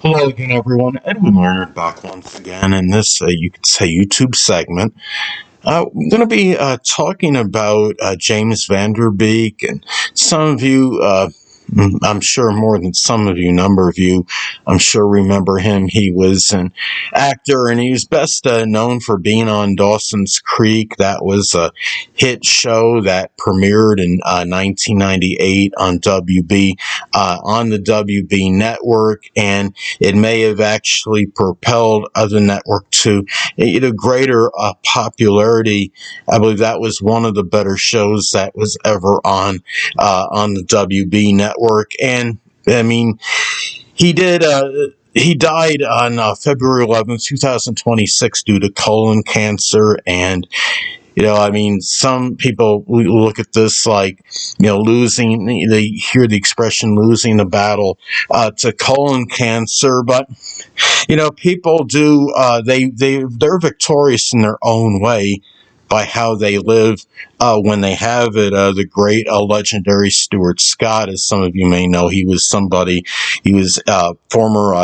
Hello again, everyone. Edwin Learnard back once again in this, you could say, YouTube segment. I'm going to be talking about James Van Der Beek, and some of you, I'm sure more than some of you, number of you, I'm sure remember him. He was an actor, and he was best known for being on Dawson's Creek. That was a hit show that premiered in 1998 on on the WB network, and it may have actually propelled other network to greater popularity. I believe that was one of the better shows that was ever on the WB network. And I mean, he did. He died on February 11th, 2026 due to colon cancer. And I mean, some people look at this like, losing, they hear the expression losing the battle to colon cancer. But, people do, they're victorious in their own way by how they live when they have it. The great legendary Stuart Scott, as some of you may know, he was former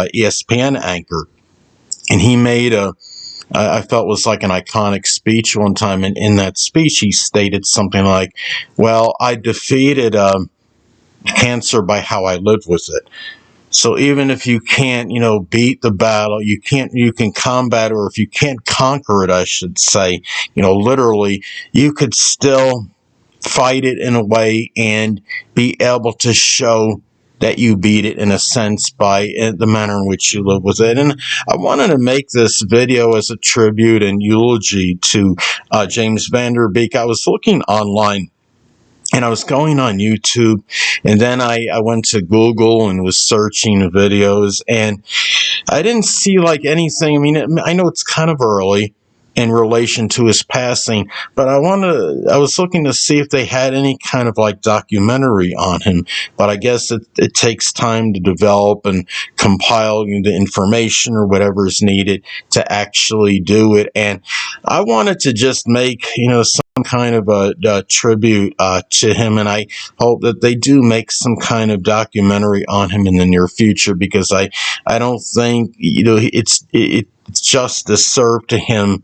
ESPN anchor, and he made I felt was like an iconic speech one time. And in that speech, he stated something like, well, I defeated cancer by how I lived with it. So even if you can't, beat the battle, you can combat, or if you can't conquer it, I should say, literally, you could still fight it in a way and be able to show that you beat it in a sense by the manner in which you live with it. And I wanted to make this video as a tribute and eulogy to James Van Der Beek. I was looking online, and I was going on YouTube, and then I went to Google and was searching videos, and I didn't see like anything. I mean, I know it's kind of early in relation to his passing, but I was looking to see if they had any kind of like documentary on him, but I guess it takes time to develop and compile the information or whatever is needed to actually do it. And I wanted to just make, some kind of a tribute to him, and I hope that they do make some kind of documentary on him in the near future, because I don't think, it's justice served to him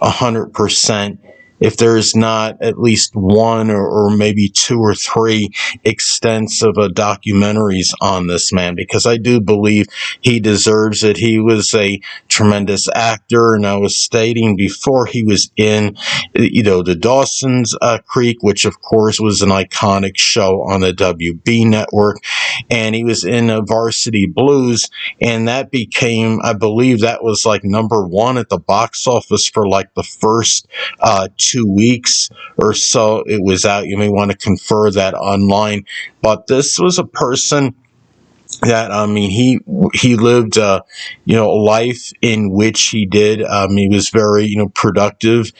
100% if there's not at least one or maybe two or three extensive documentaries on this man, because I do believe he deserves it. He was a tremendous actor, and I was stating before, he was in, the Dawson's Creek, which of course was an iconic show on the WB network, and he was in Varsity Blues, and that became, I believe that was like #1 at the box office for like the first 2 weeks or so it was out. You may want to confer that online, but this was a person that, I mean, he lived, a life in which he did. He was very, productive,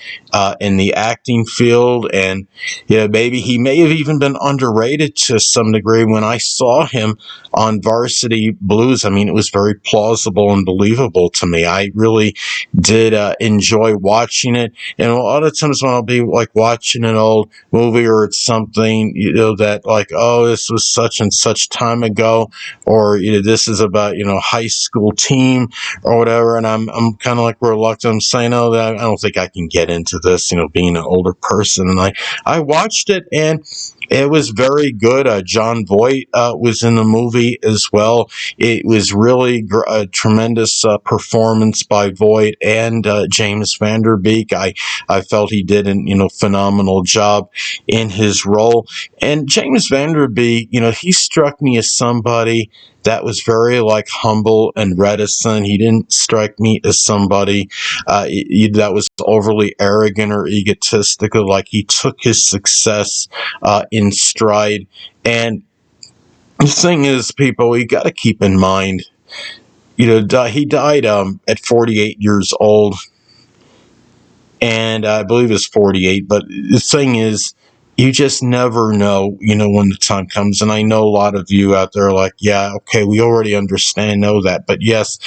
in the acting field, and, maybe he may have even been underrated to some degree. When I saw him on Varsity Blues, I mean, it was very plausible and believable to me. I really did, enjoy watching it. And a lot of times when I'll be like watching an old movie, or it's something, that like, oh, this was such and such time ago, or this is about high school team or whatever, and I'm kind of like reluctant. I'm saying, oh, that I don't think I can get into this, being an older person. And I watched it, and it was very good. John Voight was in the movie as well. It was really a tremendous performance by Voight and James Van Der Beek. I felt he did a phenomenal job in his role. And James Van Der Beek, he struck me as somebody that was very like humble and reticent. He didn't strike me as somebody that was overly arrogant or egotistical. Like, he took his success in stride. And the thing is, people, you got to keep in mind, he died at 48 years old, and I believe it's 48. But the thing is, you just never know, when the time comes. And I know a lot of you out there are like, yeah, okay, we already know that. But yes,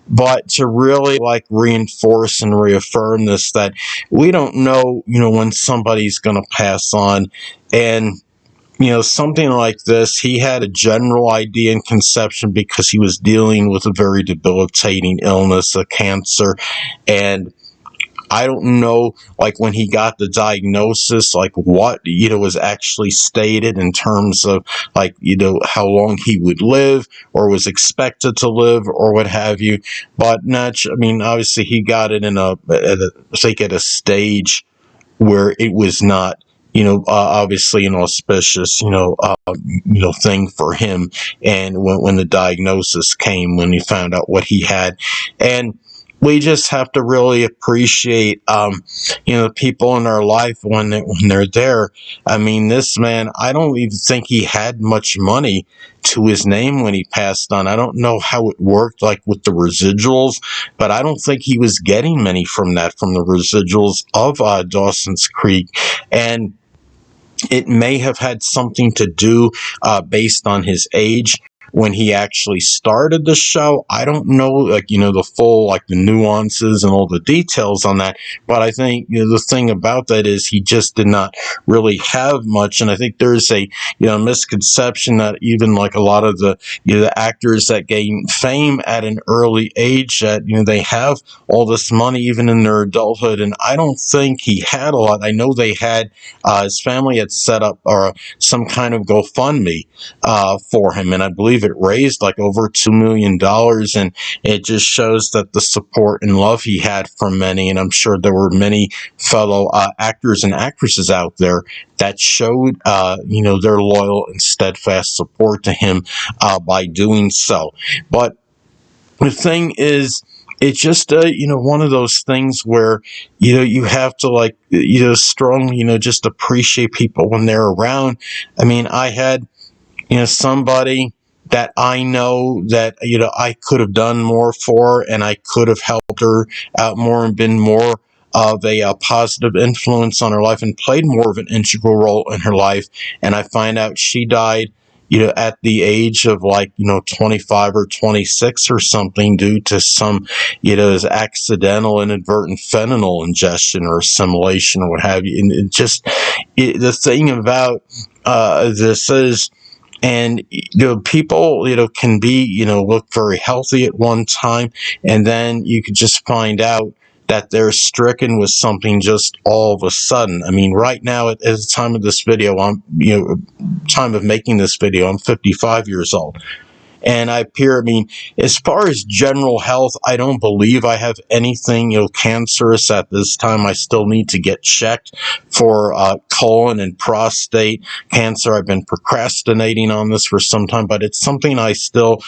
but to really like reinforce and reaffirm this, that we don't know, when somebody's going to pass on. And something like this, he had a general idea in conception because he was dealing with a very debilitating illness, a cancer. And I don't know, like, when he got the diagnosis, like, what, was actually stated in terms of, like, how long he would live or was expected to live or what have you. But obviously he got it at a stage where it was not, obviously an auspicious, thing for him. And when the diagnosis came, when he found out what he had, and we just have to really appreciate, the people in our life when they're there. I mean, this man, I don't even think he had much money to his name when he passed on. I don't know how it worked, like with the residuals, but I don't think he was getting many from the residuals of Dawson's Creek. And it may have had something to do based on his age when he actually started the show. I don't know, like, the full, like, the nuances and all the details on that. But I think, the thing about that is he just did not really have much. And I think there's a, misconception that even, like, a lot of the, the actors that gain fame at an early age, that, they have all this money even in their adulthood. And I don't think he had a lot. I know they had, his family had set up some kind of GoFundMe for him, and I believe it raised like over $2 million, and it just shows that the support and love he had from many, and I'm sure there were many fellow actors and actresses out there that showed their loyal and steadfast support to him by doing so. But the thing is, it's just one of those things where you have to, like, strongly just appreciate people when they're around. I mean, I had somebody that I know that, I could have done more for, and I could have helped her out more and been more of a positive influence on her life and played more of an integral role in her life. And I find out she died, at the age of, like, 25 or 26 or something, due to some, accidental inadvertent fentanyl ingestion or assimilation or what have you. And the thing about this is, and people can be look very healthy at one time, and then you could just find out that they're stricken with something just all of a sudden. I mean, right now at the time of this video, time of making this video, I'm 55 years old. And as far as general health, I don't believe I have anything, cancerous at this time. I still need to get checked for colon and prostate cancer. I've been procrastinating on this for some time, but it's something I still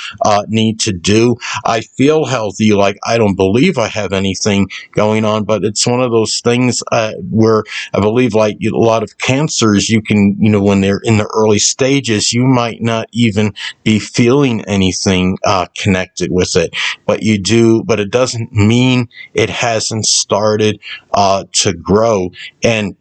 need to do. I feel healthy. Like, I don't believe I have anything going on, but it's one of those things where I believe, like, a lot of cancers, you can, when they're in the early stages, you might not even be feeling anything connected with it, but you do. But it doesn't mean it hasn't started to grow and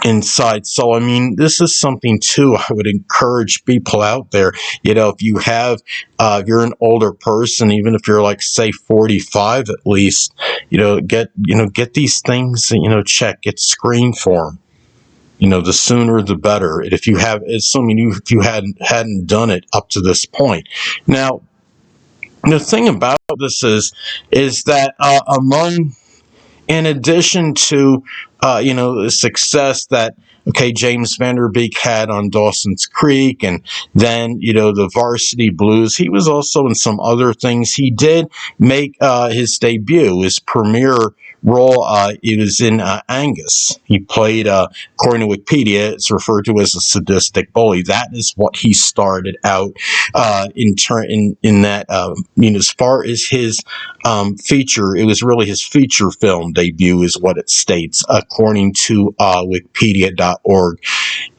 inside. So, this is something too I would encourage people out there. If you have, if you're an older person, even if you're, like, say 45 at least, get these things, check, get screened for them. The sooner the better. If you hadn't done it up to this point. Now, the thing about this is that in addition to the success that James Van Der Beek had on Dawson's Creek, and then the Varsity Blues, he was also in some other things. He did make his debut, his premiere role. It was in Angus. He played, according to Wikipedia, it's referred to as a sadistic bully. That is what he started out in that. As far as his feature, it was really his feature film debut, is what it states, according to Wikipedia.org.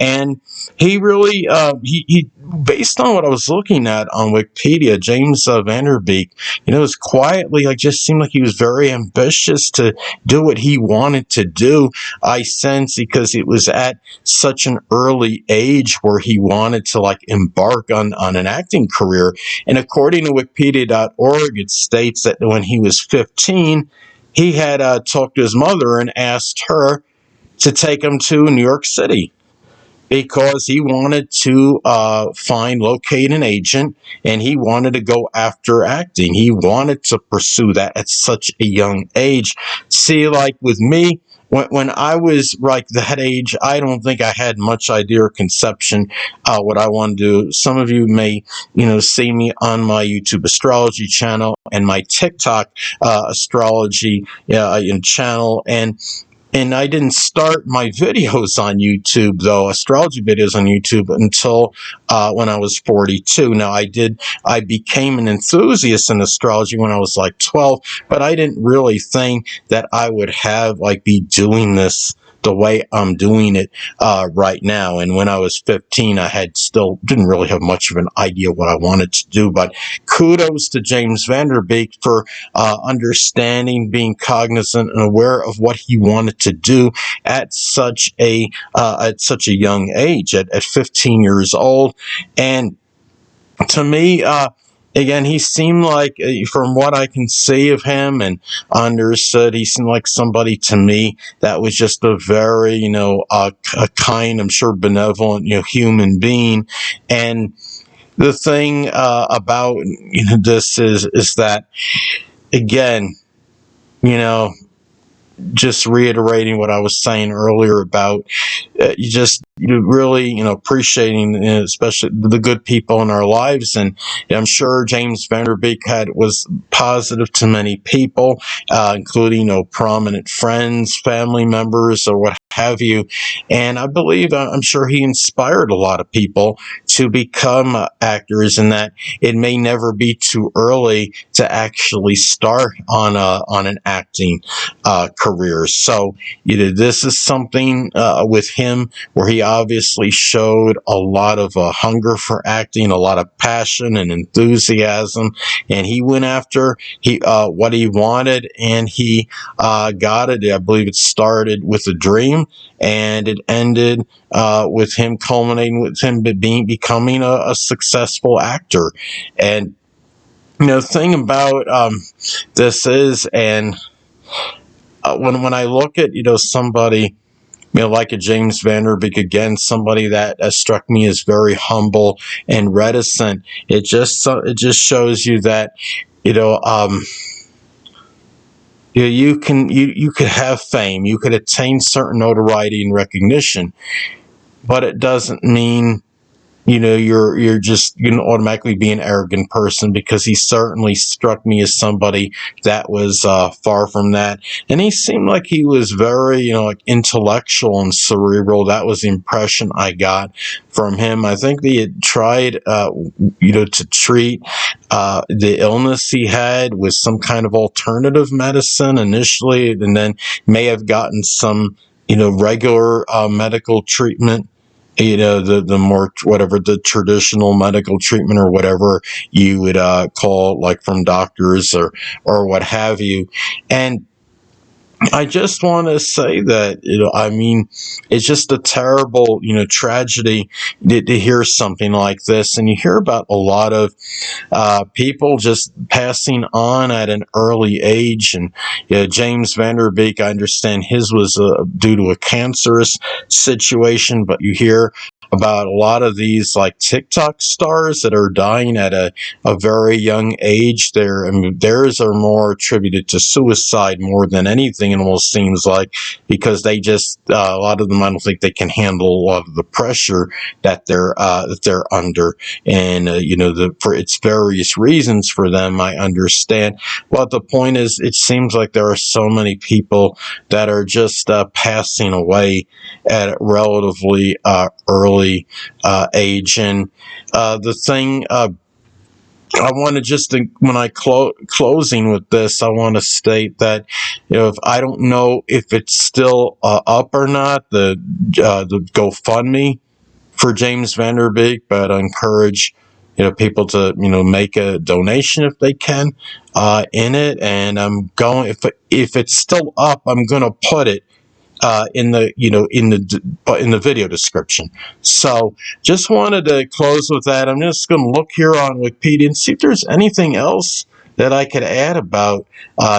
And he really, he based on what I was looking at on Wikipedia, James Van Der Beek, was quietly, just seemed like he was very ambitious to do what he wanted to do. I sense, because it was at such an early age where he wanted to, embark on an acting career. And according to Wikipedia.org, it states that when he was 15, he had talked to his mother and asked her to take him to New York City. because he wanted to locate an agent, and he wanted to go after acting. He wanted to pursue that at such a young age. See, like with me, when I was like that age, I don't think I had much idea or conception what I want to do. Some of you may, see me on my YouTube astrology channel and my TikTok astrology channel, and I didn't start my videos on YouTube, though, astrology videos on YouTube, until when I was 42. Now, I became an enthusiast in astrology when I was like 12, but I didn't really think that I would be doing this the way I'm doing it right now. And when I was 15, didn't really have much of an idea what I wanted to do. But kudos to James Van Der Beek for understanding, being cognizant and aware of what he wanted to do at such a young age, at 15 years old. And to me, again, he seemed like, from what I can see of him and understood, he seemed like somebody to me that was just a very, a kind, I'm sure, benevolent, human being. And the thing about this is that, again, just reiterating what I was saying earlier about really appreciating especially the good people in our lives. And I'm sure James Van Der Beek was positive to many people, including prominent friends, family members, or what have you. And I believe, I'm sure he inspired a lot of people to become actors, and that it may never be too early to actually start on an acting career. So this is something with him where he obviously showed a lot of hunger for acting, a lot of passion and enthusiasm, and he went after what he wanted, and he got it. I believe it started with a dream, and it ended with him culminating with him becoming a successful actor. And the thing about this is, and when I look at somebody like a James Van Der Beek, again, somebody that struck me as very humble and reticent, it just shows you that you could have fame, you could attain certain notoriety and recognition, but it doesn't mean you're just automatically be an arrogant person, because he certainly struck me as somebody that was far from that. And he seemed like he was very intellectual and cerebral. That was the impression I got from him. I think they had tried to treat the illness he had with some kind of alternative medicine initially, and then may have gotten some regular medical treatment, the more, whatever, the traditional medical treatment or whatever you would call, like from doctors or what have you. And I just want to say that, it's just a terrible, tragedy to hear something like this. And you hear about a lot of people just passing on at an early age. And James Van Der Beek, I understand his was due to a cancerous situation, but you hear about a lot of these like TikTok stars that are dying at a very young age. Theirs are more attributed to suicide more than anything, it almost seems like, because they just a lot of them, I don't think they can handle a lot of the pressure that they're under, and for its various reasons for them, I understand. But the point is, it seems like there are so many people that are just passing away at a relatively early age. And the thing I want to just, when I closing with this, I want to state that if I don't know if it's still up or not, the GoFundMe for James Van Der Beek, but I encourage people to make a donation if they can in it. And I'm going, if it's still up, I'm going to put it in the video description. So just wanted to close with that. I'm just going to look here on Wikipedia and see if there's anything else that I could add about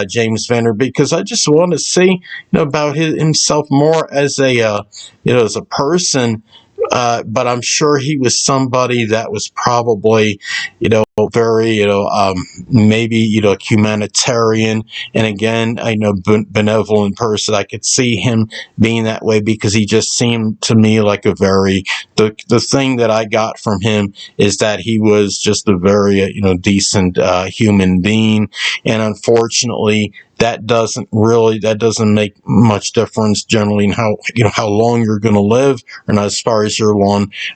James Van Der Beek, because I just want to see about himself more as a as a person, but I'm sure he was somebody that was probably, very, maybe, humanitarian. And again, I know benevolent person. I could see him being that way because he just seemed to me like a very, the thing that I got from him is that he was just a very, decent, human being. And unfortunately, that doesn't make much difference generally in how long you're going to live, and as far as your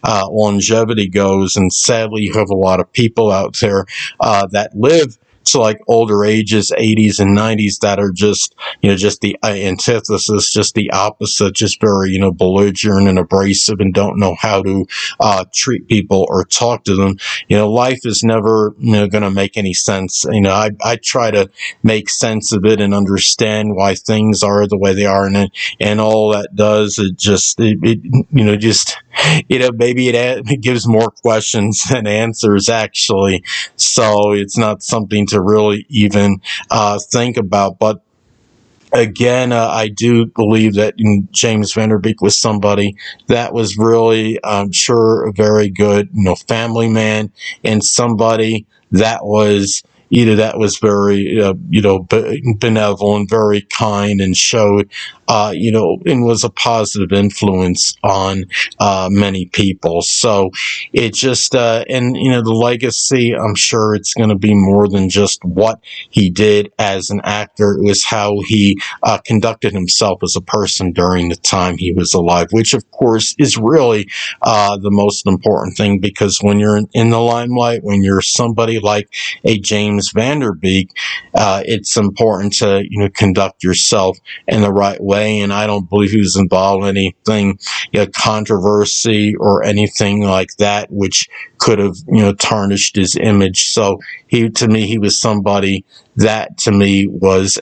longevity goes. And sadly, you have a lot of people out there that live to like older ages, 80s and 90s, that are just the antithesis, just the opposite, just very, belligerent and abrasive, and don't know how to treat people or talk to them. Life is never, going to make any sense. I try to make sense of it and understand why things are the way they are, and all that does, maybe it gives more questions than answers, actually. So it's not something to really even think about. But again, I do believe that James Van Der Beek was somebody that was really, I'm sure, a very good, family man, and somebody that was very, benevolent, very kind, and showed, and was a positive influence on many people. So it just, and the legacy, I'm sure it's going to be more than just what he did as an actor. It was how he conducted himself as a person during the time he was alive, which of course is really the most important thing, because when you're in the limelight, when you're somebody like a James Van Der Beek, it's important to conduct yourself in the right way. And I don't believe he was involved in anything, controversy or anything like that, which could have tarnished his image. So to me, he was somebody that to me was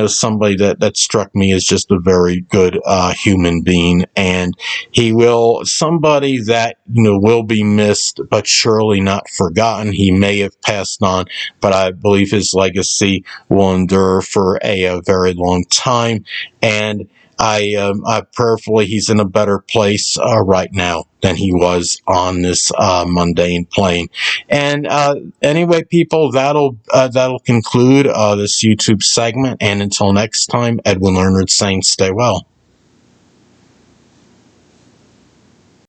somebody that struck me as just a very good human being. And somebody that will be missed, but surely not forgotten. He may have passed on, but I believe his legacy will endure for a very long time. And I prayerfully, he's in a better place right now than he was on this mundane plane. And anyway, people, that'll conclude this YouTube segment. And until next time, Edwin Learnard saying, stay well.